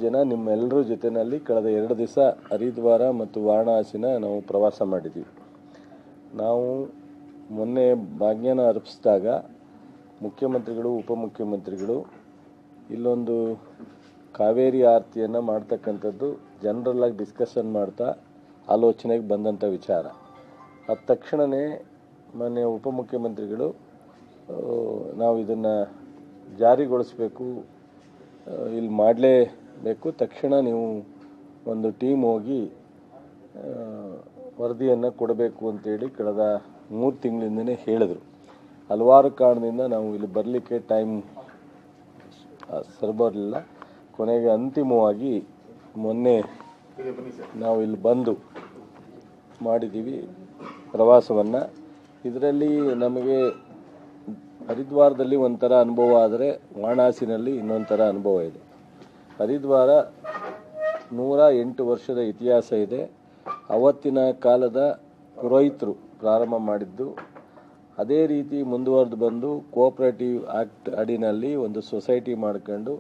ಜನ ನಿಮ್ಮೆಲ್ಲರ ಜೊತೆಯಲ್ಲಿ ಕಳೆದ 2 ದಿವಸ ಹರಿದ್ವಾರ ಮತ್ತು ವಾರಣಾಸಿನ ನಾವು ಪ್ರವಾಸ ಮಾಡಿದ್ದೀವಿ. ನಾವು ಮೊನ್ನೆ ಭಾಗ್ಯನ ಅರ್ಪಿಸಿದಾಗ ಮುಖ್ಯಮಂತ್ರಿಗಳು, ಉಪಮುಖ್ಯಮಂತ್ರಿಗಳು ಇಲ್ಲೊಂದು ಕಾವೇರಿ ಆರತಿಯನ್ನು ಮಾಡ್ತಕ್ಕಂಥದ್ದು ಜನರಲ್ಲಾಗಿ ಡಿಸ್ಕಷನ್ ಮಾಡ್ತಾ ಆಲೋಚನೆಗೆ ಬಂದಂಥ ವಿಚಾರ. ಅದ ತಕ್ಷಣವೇ ಮಾನ್ಯ ಉಪಮುಖ್ಯಮಂತ್ರಿಗಳು ನಾವು ಇದನ್ನು ಜಾರಿಗೊಳಿಸಬೇಕು, ಇಲ್ಲಿ ಮಾಡಲೇಬೇಕು, ತಕ್ಷಣ ನೀವು ಒಂದು ಟೀಮ್ ಹೋಗಿ ವರದಿಯನ್ನು ಕೊಡಬೇಕು ಅಂತೇಳಿ ಕಳೆದ 3 ತಿಂಗಳಿಂದಲೇ ಹೇಳಿದರು. ಹಲವಾರು ಕಾರಣದಿಂದ ನಾವು ಇಲ್ಲಿ ಬರಲಿಕ್ಕೆ ಟೈಮ್ ಸರಿಬರಲಿಲ್ಲ. ಕೊನೆಗೆ ಅಂತಿಮವಾಗಿ ಮೊನ್ನೆ ನಾವು ಇಲ್ಲಿ ಬಂದು ಮಾಡಿದ್ದೀವಿ ಪ್ರವಾಸವನ್ನು. ಇದರಲ್ಲಿ ನಮಗೆ ಹರಿದ್ವಾರದಲ್ಲಿ ಒಂಥರ ಅನುಭವ ಆದರೆ ವಾರಣಾಸಿನಲ್ಲಿ ಇನ್ನೊಂದು ಥರ ಅನುಭವ ಇದೆ. ಹರಿದ್ವಾರ 108 ವರ್ಷದ ಇತಿಹಾಸ ಇದೆ. ಅವತ್ತಿನ ಕಾಲದ ಪುರೋಹಿತರು ಪ್ರಾರಂಭ ಮಾಡಿದ್ದು. ಅದೇ ರೀತಿ ಮುಂದುವರೆದು ಬಂದು ಕೋಆಪರೇಟಿವ್ ಆ್ಯಕ್ಟ್ ಅಡಿನಲ್ಲಿ ಒಂದು ಸೊಸೈಟಿ ಮಾಡ್ಕೊಂಡು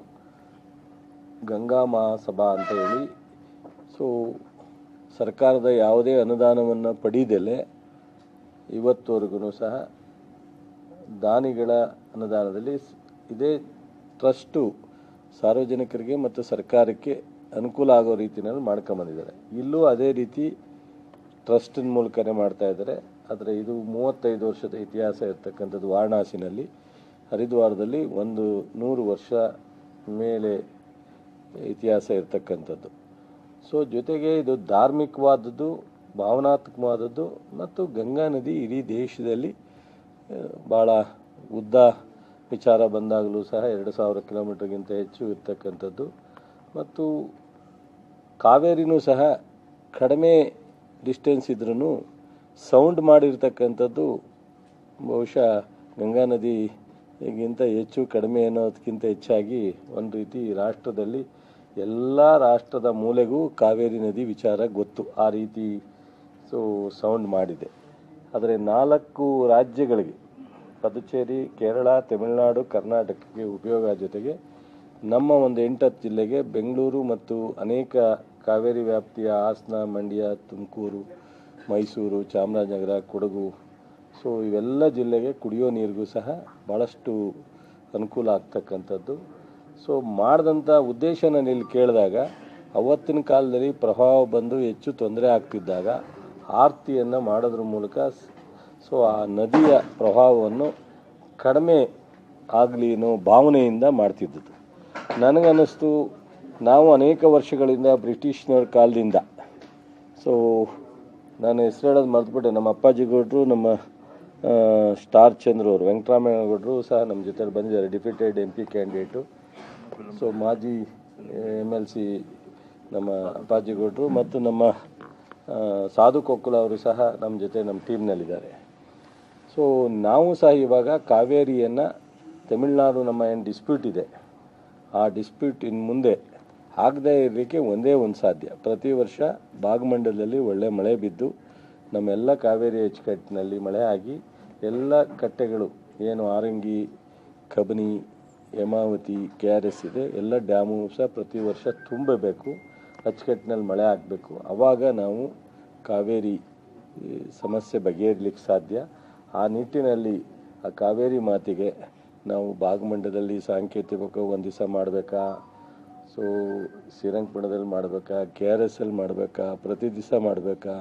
ಗಂಗಾ ಮಹಾಸಭಾ ಅಂತ ಹೇಳಿ ಸರ್ಕಾರದ ಯಾವುದೇ ಅನುದಾನವನ್ನು ಪಡೆಯದಲೇ ಇವತ್ತುವರೆಗೂ ಸಹ ದಾನಿಗಳ ಅನುದಾನದಲ್ಲಿ ಇದೇ ಟ್ರಸ್ಟು ಸಾರ್ವಜನಿಕರಿಗೆ ಮತ್ತು ಸರ್ಕಾರಕ್ಕೆ ಅನುಕೂಲ ಆಗೋ ರೀತಿಯಲ್ಲಿ ಮಾಡ್ಕೊಂಬಂದಿದ್ದಾರೆ. ಇಲ್ಲೂ ಅದೇ ರೀತಿ ಟ್ರಸ್ಟಿನ ಮೂಲಕನೇ ಮಾಡ್ತಾ ಇದ್ದಾರೆ. ಆದರೆ ಇದು 35 ವರ್ಷದ ಇತಿಹಾಸ ಇರತಕ್ಕಂಥದ್ದು ವಾರಣಾಸಿನಲ್ಲಿ. ಹರಿದ್ವಾರದಲ್ಲಿ 100 ವರ್ಷ ಮೇಲೆ ಇತಿಹಾಸ ಇರತಕ್ಕಂಥದ್ದು. ಜೊತೆಗೆ ಇದು ಧಾರ್ಮಿಕವಾದದ್ದು, ಭಾವನಾತ್ಮಕವಾದದ್ದು ಮತ್ತು ಗಂಗಾ ನದಿ ಇಡೀ ದೇಶದಲ್ಲಿ ಭಾಳ ಉದ್ದ ವಿಚಾರ ಬಂದಾಗಲೂ ಸಹ 2000 ಕಿಲೋಮೀಟರ್ಗಿಂತ ಹೆಚ್ಚು ಇರ್ತಕ್ಕಂಥದ್ದು. ಮತ್ತು ಕಾವೇರಿನೂ ಸಹ ಕಡಿಮೆ ಡಿಸ್ಟೆನ್ಸ್ ಇದ್ರೂ ಸೌಂಡ್ ಮಾಡಿರ್ತಕ್ಕಂಥದ್ದು ಬಹುಶಃ ಗಂಗಾ ನದಿಗಿಂತ ಹೆಚ್ಚು, ಕಡಿಮೆ ಅನ್ನೋದಕ್ಕಿಂತ ಹೆಚ್ಚಾಗಿ ಒಂದು ರೀತಿ ರಾಷ್ಟ್ರದಲ್ಲಿ ಎಲ್ಲ ರಾಷ್ಟ್ರದ ಮೂಲೆಗೂ ಕಾವೇರಿ ನದಿ ವಿಚಾರ ಗೊತ್ತು. ಆ ರೀತಿ ಸೌಂಡ್ ಮಾಡಿದೆ. ಆದರೆ 4 ರಾಜ್ಯಗಳಿಗೆ ಪುದುಚೇರಿ, ಕೇರಳ, ತಮಿಳುನಾಡು, ಕರ್ನಾಟಕಕ್ಕೆ ಉಪಯೋಗ ಜೊತೆಗೆ ನಮ್ಮ ಒಂದು 8-10 ಜಿಲ್ಲೆಗೆ, ಬೆಂಗಳೂರು ಮತ್ತು ಅನೇಕ ಕಾವೇರಿ ವ್ಯಾಪ್ತಿಯ ಹಾಸನ, ಮಂಡ್ಯ, ತುಮಕೂರು, ಮೈಸೂರು, ಚಾಮರಾಜನಗರ, ಕೊಡಗು ಇವೆಲ್ಲ ಜಿಲ್ಲೆಗೆ ಕುಡಿಯೋ ನೀರಿಗೂ ಸಹ ಭಾಳಷ್ಟು ಅನುಕೂಲ ಆಗ್ತಕ್ಕಂಥದ್ದು. ಮಾಡಿದಂಥ ಉದ್ದೇಶ ನಾನು ಇಲ್ಲಿ ಕೇಳಿದಾಗ, ಅವತ್ತಿನ ಕಾಲದಲ್ಲಿ ಪ್ರವಾಹ ಬಂದು ಹೆಚ್ಚು ತೊಂದರೆ ಆಗ್ತಿದ್ದಾಗ ಆರತಿಯನ್ನು ಮಾಡೋದ್ರ ಮೂಲಕ ಆ ನದಿಯ ಪ್ರವಾಹವನ್ನು ಕಡಿಮೆ ಆಗಲಿ ಅನ್ನೋ ಭಾವನೆಯಿಂದ ಮಾಡ್ತಿದ್ದದ್ದು. ನನಗನ್ನಿಸ್ತು, ನಾವು ಅನೇಕ ವರ್ಷಗಳಿಂದ ಬ್ರಿಟಿಷ್ನವ್ರ ಕಾಲದಿಂದ ನಾನು ಹೆಸರು ಹೇಳೋದು ಮರೆತುಬಿಟ್ಟೆ, ನಮ್ಮ ಅಪ್ಪಾಜಿಗೌಡರು, ನಮ್ಮ ಸ್ಟಾರ್ ಚಂದ್ರು ಅವರು, ವೆಂಕಟರಾಮೇಗೌಡರು ಸಹ ನಮ್ಮ ಜೊತೆ ಬಂದಿದ್ದಾರೆ, ಡಿಫಿಟೆಡ್ MP ಕ್ಯಾಂಡಿಡೇಟು. ಮಾಜಿ MLC ನಮ್ಮ ಅಪ್ಪಾಜಿಗೌಡರು ಮತ್ತು ನಮ್ಮ ಸಾಧು ಕೊಕ್ಕುಲ ಅವರು ಸಹ ನಮ್ಮ ಜೊತೆ ನಮ್ಮ ಟೀಮ್ನಲ್ಲಿದ್ದಾರೆ. ನಾವು ಸಹ ಇವಾಗ ಕಾವೇರಿಯನ್ನು ತಮಿಳುನಾಡು ನಮ್ಮ ಏನು ಡಿಸ್ಪ್ಯೂಟ್ ಇದೆ, ಆ ಡಿಸ್ಪ್ಯೂಟ್ ಇನ್ನು ಮುಂದೆ ಆಗದೇ ಇರಲಿಕ್ಕೆ ಒಂದೇ ಒಂದು ಸಾಧ್ಯ. ಪ್ರತಿ ವರ್ಷ ಭಾಗಮಂಡಲದಲ್ಲಿ ಒಳ್ಳೆ ಮಳೆ ಬಿದ್ದು ನಮ್ಮೆಲ್ಲ ಕಾವೇರಿ ಅಚ್ಚುಕಟ್ಟಿನಲ್ಲಿ ಮಳೆ ಆಗಿ ಎಲ್ಲ ಕಟ್ಟೆಗಳು ಏನು ಆರಂಗಿ, ಕಬಿನಿ, ಹೇಮಾವತಿ, KRS ಇದೆ, ಎಲ್ಲ ಡ್ಯಾಮು ಸಹ ಪ್ರತಿ ವರ್ಷ ತುಂಬಬೇಕು, ಅಚ್ಚುಕಟ್ಟಿನಲ್ಲಿ ಮಳೆ ಆಗಬೇಕು. ಆವಾಗ ನಾವು ಕಾವೇರಿ ಸಮಸ್ಯೆ ಬಗೆಹರಿಲಿಕ್ಕೆ ಸಾಧ್ಯ. ಆ ನಿಟ್ಟಿನಲ್ಲಿ ಆ ಕಾವೇರಿ ಮಾತಿಗೆ ನಾವು ಭಾಗಮಂಡಲದಲ್ಲಿ ಸಾಂಕೇತಿಕ ಒಂದು ದಿವಸ ಮಾಡಬೇಕಾ, ಶ್ರೀರಂಗಪಟ್ಟಣದಲ್ಲಿ ಮಾಡಬೇಕಾ, KRSಲ್ಲಿ ಮಾಡಬೇಕಾ, ಪ್ರತಿ ದಿವಸ ಮಾಡಬೇಕಾ,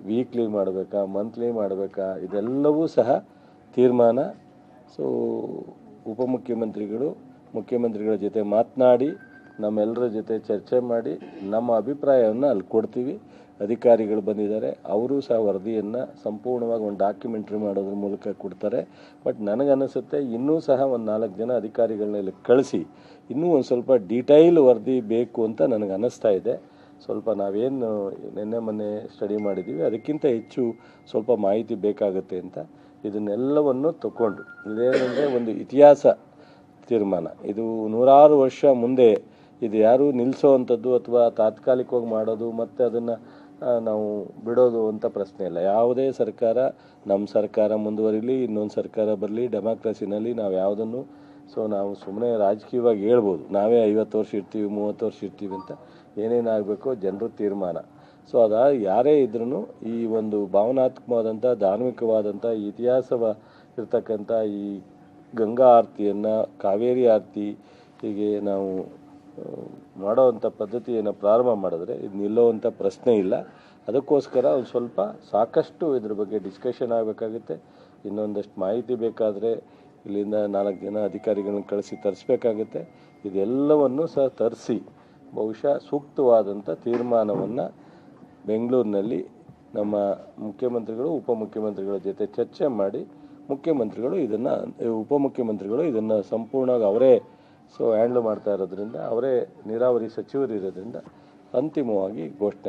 ವೀಕ್ಲಿ ಮಾಡಬೇಕಾ, ಮಂತ್ಲಿ ಮಾಡಬೇಕಾ, ಇದೆಲ್ಲವೂ ಸಹ ತೀರ್ಮಾನ ಉಪಮುಖ್ಯಮಂತ್ರಿಗಳು, ಮುಖ್ಯಮಂತ್ರಿಗಳ ಜೊತೆ ಮಾತನಾಡಿ ನಮ್ಮೆಲ್ಲರ ಜೊತೆ ಚರ್ಚೆ ಮಾಡಿ ನಮ್ಮ ಅಭಿಪ್ರಾಯವನ್ನು ಅಲ್ಲಿ ಕೊಡ್ತೀವಿ. ಅಧಿಕಾರಿಗಳು ಬಂದಿದ್ದಾರೆ, ಅವರು ಸಹ ವರದಿಯನ್ನು ಸಂಪೂರ್ಣವಾಗಿ ಒಂದು ಡಾಕ್ಯುಮೆಂಟ್ರಿ ಮಾಡೋದ್ರ ಮೂಲಕ ಕೊಡ್ತಾರೆ. ಬಟ್ ನನಗನ್ನಿಸುತ್ತೆ ಇನ್ನೂ ಸಹ ಒಂದು 4 ಜನ ಅಧಿಕಾರಿಗಳನ್ನ ಇಲ್ಲಿ ಕಳಿಸಿ ಇನ್ನೂ ಒಂದು ಸ್ವಲ್ಪ ಡೀಟೈಲ್ ವರದಿ ಬೇಕು ಅಂತ ನನಗೆ ಅನ್ನಿಸ್ತಾ ಇದೆ. ಸ್ವಲ್ಪ ನಾವೇನು ನಿನ್ನೆ ಮೊನ್ನೆ ಸ್ಟಡಿ ಮಾಡಿದ್ದೀವಿ ಅದಕ್ಕಿಂತ ಹೆಚ್ಚು ಸ್ವಲ್ಪ ಮಾಹಿತಿ ಬೇಕಾಗುತ್ತೆ ಅಂತ ಇದನ್ನೆಲ್ಲವನ್ನು ತಗೊಂಡು, ಇದೇನೆಂದರೆ ಒಂದು ಇತಿಹಾಸ ತೀರ್ಮಾನ. ಇದು 100 ವರ್ಷ ಮುಂದೆ ಇದು ಯಾರೂ ನಿಲ್ಲಿಸೋವಂಥದ್ದು ಅಥವಾ ತಾತ್ಕಾಲಿಕವಾಗಿ ಮಾಡೋದು ಮತ್ತು ಅದನ್ನು ನಾವು ಬಿಡೋದು ಅಂತ ಪ್ರಶ್ನೆ ಇಲ್ಲ. ಯಾವುದೇ ಸರ್ಕಾರ, ನಮ್ಮ ಸರ್ಕಾರ ಮುಂದುವರಿಲಿ, ಇನ್ನೊಂದು ಸರ್ಕಾರ ಬರಲಿ, ಡೆಮಾಕ್ರಸಿನಲ್ಲಿ ನಾವು ಯಾವುದನ್ನು ಸೊ ನಾವು ಸುಮ್ಮನೆ ರಾಜಕೀಯವಾಗಿ ಹೇಳ್ಬೋದು, ನಾವೇ 50 ವರ್ಷ ಇರ್ತೀವಿ 30 ವರ್ಷ ಇರ್ತೀವಿ ಅಂತ. ಏನೇನಾಗಬೇಕು ಜನರು ತೀರ್ಮಾನ. ಸೊ ಯಾರೇ ಇದ್ರೂ ಈ ಒಂದು ಭಾವನಾತ್ಮಕವಾದಂಥ ಧಾರ್ಮಿಕವಾದಂಥ ಇತಿಹಾಸವ ಇರ್ತಕ್ಕಂಥ ಈ ಗಂಗಾ ಆರತಿಯನ್ನು, ಕಾವೇರಿ ಆರತಿ ಹೀಗೆ ನಾವು ಮಾಡೋವಂಥ ಪದ್ಧತಿಯನ್ನು ಪ್ರಾರಂಭ ಮಾಡಿದ್ರೆ ಇದು ನಿಲ್ಲುವಂಥ ಪ್ರಶ್ನೆ ಇಲ್ಲ. ಅದಕ್ಕೋಸ್ಕರ ಒಂದು ಸ್ವಲ್ಪ ಸಾಕಷ್ಟು ಇದ್ರ ಬಗ್ಗೆ ಡಿಸ್ಕಷನ್ ಆಗಬೇಕಾಗುತ್ತೆ. ಇನ್ನೊಂದಷ್ಟು ಮಾಹಿತಿ ಬೇಕಾದರೆ ಇಲ್ಲಿಂದ 4 ಜನ ಅಧಿಕಾರಿಗಳನ್ನ ಕಳಿಸಿ ತರಿಸ್ಬೇಕಾಗುತ್ತೆ. ಇದೆಲ್ಲವನ್ನು ಸಹ ತರಿಸಿ ಬಹುಶಃ ಸೂಕ್ತವಾದಂಥ ತೀರ್ಮಾನವನ್ನು ಬೆಂಗಳೂರಿನಲ್ಲಿ ನಮ್ಮ ಮುಖ್ಯಮಂತ್ರಿಗಳು ಉಪಮುಖ್ಯಮಂತ್ರಿಗಳ ಜೊತೆ ಚರ್ಚೆ ಮಾಡಿ ಉಪಮುಖ್ಯಮಂತ್ರಿಗಳು ಇದನ್ನು ಸಂಪೂರ್ಣವಾಗಿ ಅವರೇ ಹ್ಯಾಂಡ್ಲ್ ಮಾಡ್ತಾ ಇರೋದ್ರಿಂದ, ಅವರೇ ನೀರಾವರಿ ಸಚಿವರು ಇರೋದ್ರಿಂದ ಅಂತಿಮವಾಗಿ ಘೋಷಣೆ